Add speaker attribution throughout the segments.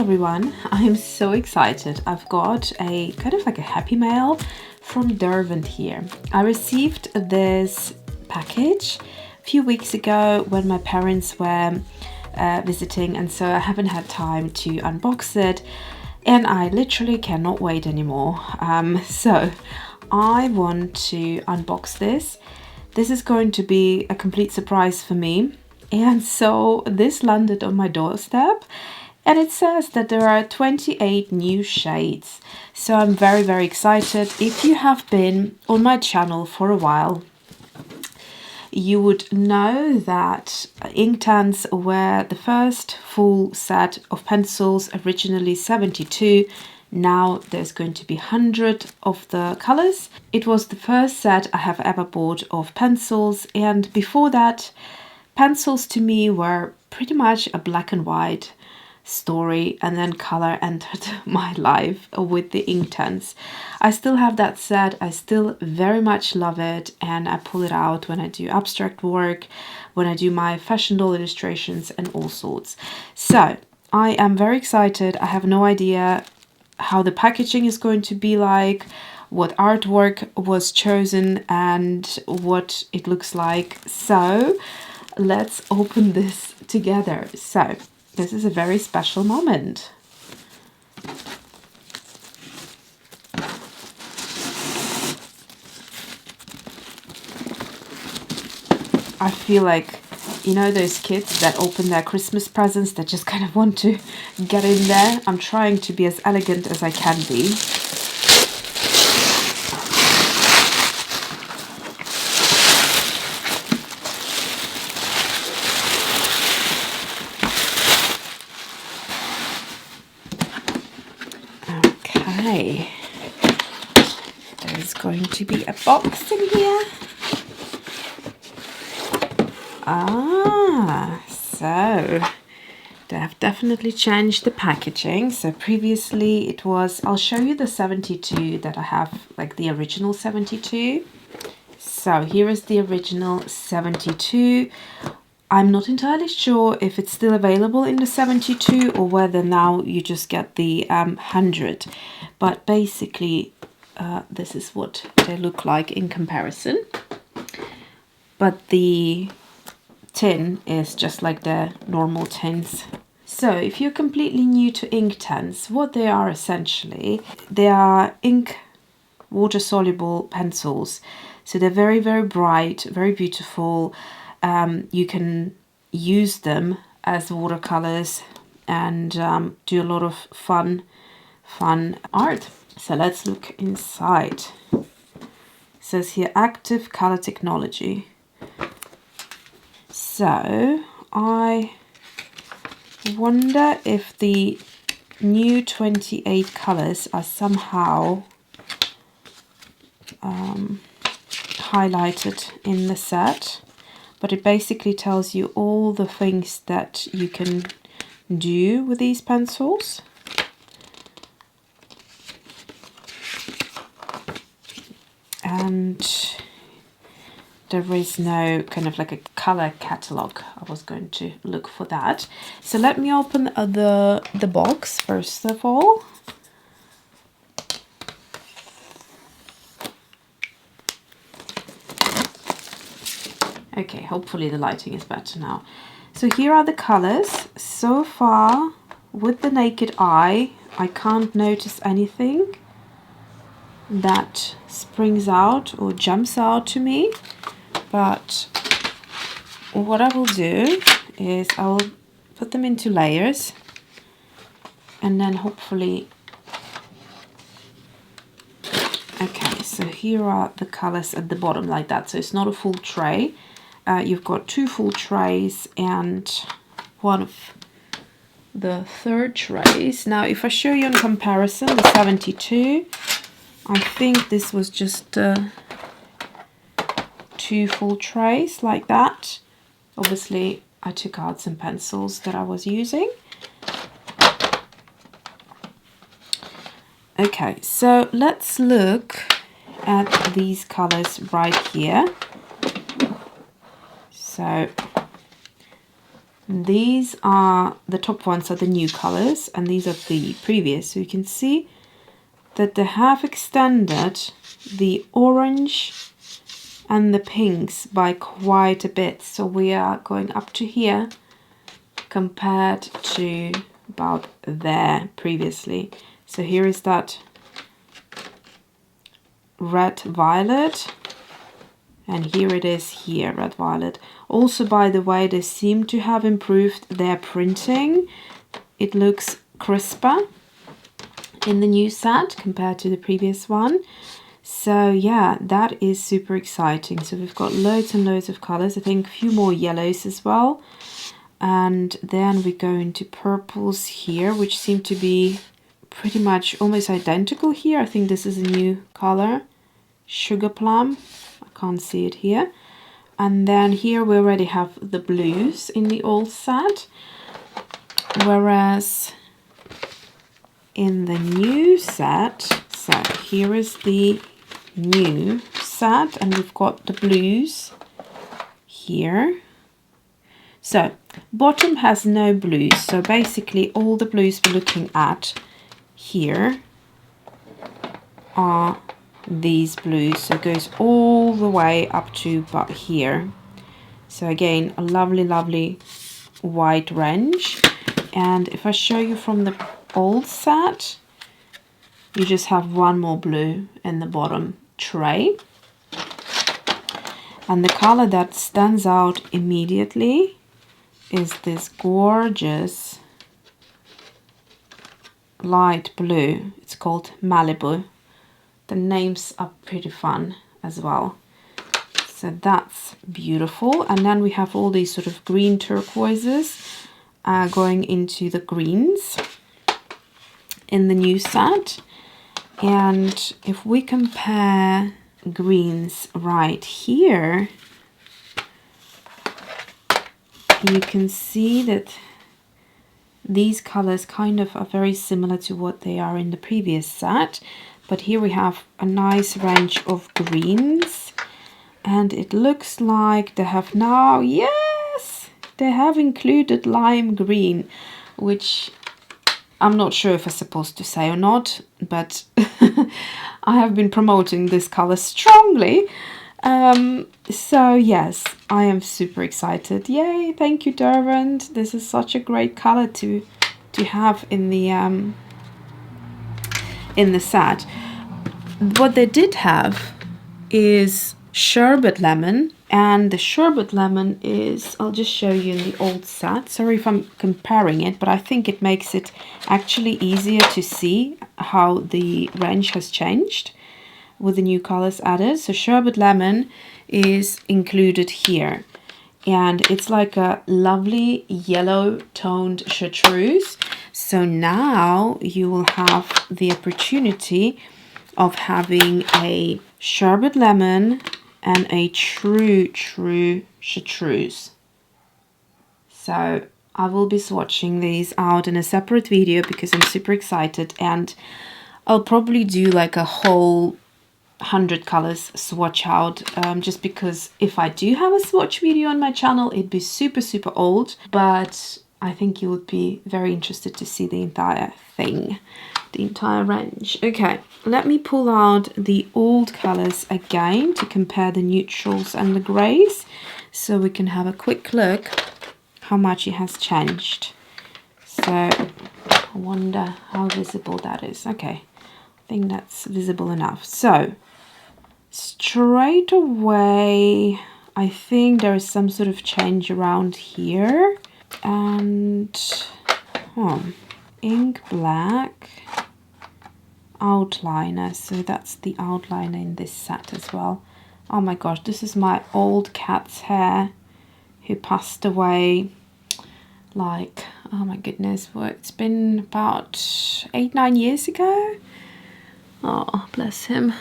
Speaker 1: everyone, I'm so excited. I've got a kind of like a happy mail from Derwent here. I received this package a few weeks ago when my parents were visiting, and so I haven't had time to unbox it, and I literally cannot wait anymore. So I want to unbox this. This is going to be a complete surprise for me. And so this landed on my doorstep, and it says that there are 28 new shades. So I'm very, very excited. If you have been on my channel for a while, you would know that Inktense were the first full set of pencils, originally 72. Now there's going to be 100 of the colors. It was the first set I have ever bought of pencils, and before that, pencils to me were pretty much a black and white story, and then color entered my life with the Inktense. I still have that set. I still very much love it, and I pull it out when I do abstract work, when I do my fashion doll illustrations and all sorts. So I am very excited. I have no idea how the packaging is going to be like, what artwork was chosen, and what it looks like. So let's open this together. So this is a very special moment. I feel like, you know, those kids that open their Christmas presents that just kind of want to get in there. I'm trying to be as elegant as I can be. Okay, there's going to be a box in here. So they have definitely changed the packaging. So previously it was, I'll show you the 72 that I have, like the original 72. So here is the original 72. I'm not entirely sure if it's still available in the 72 or whether now you just get the 100. But basically, this is what they look like in comparison. But the tin is just like the normal tins. So if you're completely new to Inktense, what they are essentially, they are ink water soluble pencils. So they're very, very bright, very beautiful. You can use them as watercolors and do a lot of fun art. So let's look inside. It says here active color technology. So I wonder if the new 28 colors are somehow highlighted in the set. But it basically tells you all the things that you can do with these pencils. And there is no kind of like a color catalog. I was going to look for that. So let me open the box first of all. Okay, hopefully the lighting is better now. So here are the colors. So far, with the naked eye, I can't notice anything that springs out or jumps out to me. But what I will do is I'll put them into layers, and then hopefully... Okay, so here are the colors at the bottom like that. So it's not a full tray. You've got two full trays and one of the third trays. Now, if I show you in comparison, the 72, I think this was just two full trays like that. Obviously, I took out some pencils that I was using. Okay, so let's look at these colors right here. So These are the top ones, are the new colors, and these are the previous. So you can see that they have extended the orange and the pinks by quite a bit. So we are going up to here compared to about there previously. So here is that red violet, and here it is here, red violet. Also, by the way, they seem to have improved their printing. It looks crisper in the new set compared to the previous one. So yeah, that is super exciting. So we've got loads and loads of colors. I think a few more yellows as well. And then we go into purples here, which seem to be pretty much almost identical here. I think this is a new color, sugar plum. I can't see it here. And then here we already have the blues in the old set, whereas in the new set, so here is the new set, and we've got the blues here. So bottom has no blues, so basically all the blues we're looking at here are these blues. So it goes all the way up to about here. So again, a lovely wide range. And if I show you from the old set, you just have one more blue in the bottom tray. And the color that stands out immediately is this gorgeous light blue. It's called Malibu. The names are pretty fun as well. So that's beautiful. And then we have all these sort of green turquoises going into the greens in the new set. And if we compare greens right here, you can see that these colors kind of are very similar to what they are in the previous set. But here we have a nice range of greens, and it looks like they have now, yes, they have included lime green, which I'm not sure if I'm supposed to say or not, but I have been promoting this color strongly. So yes, I am super excited. Yay, thank you, Derwent. This is such a great color to have in the set. What they did have is sherbet lemon, and the sherbet lemon is, I'll just show you in the old set. Sorry if I'm comparing it, but I think it makes it actually easier to see how the range has changed with the new colors added. So sherbet lemon is included here, and it's like a lovely yellow toned chartreuse. So now you will have the opportunity of having a sherbet lemon and a true chartreuse. So I will be swatching these out in a separate video because I'm super excited, and I'll probably do like a whole 100 colors swatch out, just because if I do have a swatch video on my channel, it'd be super old, but I think you would be very interested to see the entire thing, the entire range. Okay, let me pull out the old colors again to compare the neutrals and the grays, so we can have a quick look how much it has changed. So I wonder how visible that is. Okay, I think that's visible enough. So straight away, I think there is some sort of change around here. And ink black outliner, so that's the outliner in this set as well. Oh my gosh, this is my old cat's hair who passed away like, oh my goodness, well, it's been about 8-9 years ago. Oh, bless him.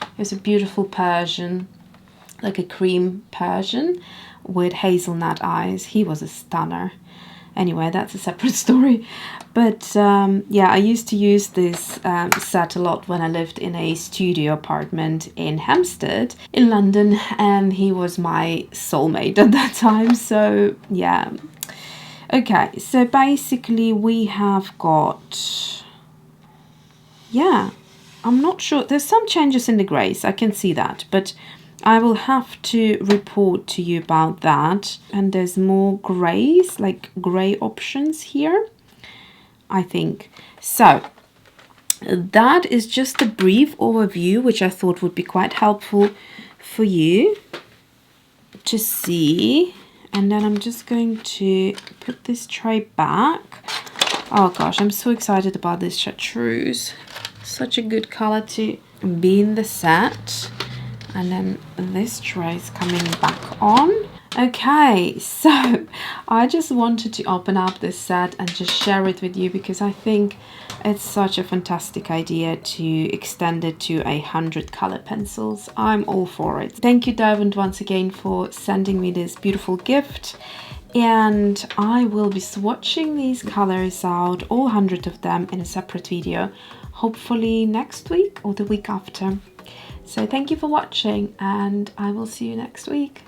Speaker 1: It was a beautiful Persian, like a cream Persian with hazelnut eyes. He was a stunner. Anyway, that's a separate story. But yeah, I used to use this set a lot when I lived in a studio apartment in Hampstead in London, and he was my soulmate at that time. So yeah. Okay, so basically we have got, yeah, I'm not sure. There's some changes in the grays, I can see that, but I will have to report to you about that. And there's more grays, like gray options here, I think. So that is just a brief overview, which I thought would be quite helpful for you to see. And then I'm just going to put this tray back. Oh gosh, I'm so excited about this chartreuse. Such a good color to be in the set. And then this tray is coming back on. Okay, so I just wanted to open up this set and just share it with you because I think it's such a fantastic idea to extend it to 100 color pencils. I'm all for it. Thank you, Derwent, once again for sending me this beautiful gift. And I will be swatching these colors out, all 100 of them, in a separate video, hopefully next week or the week after. So thank you for watching, and I will see you next week.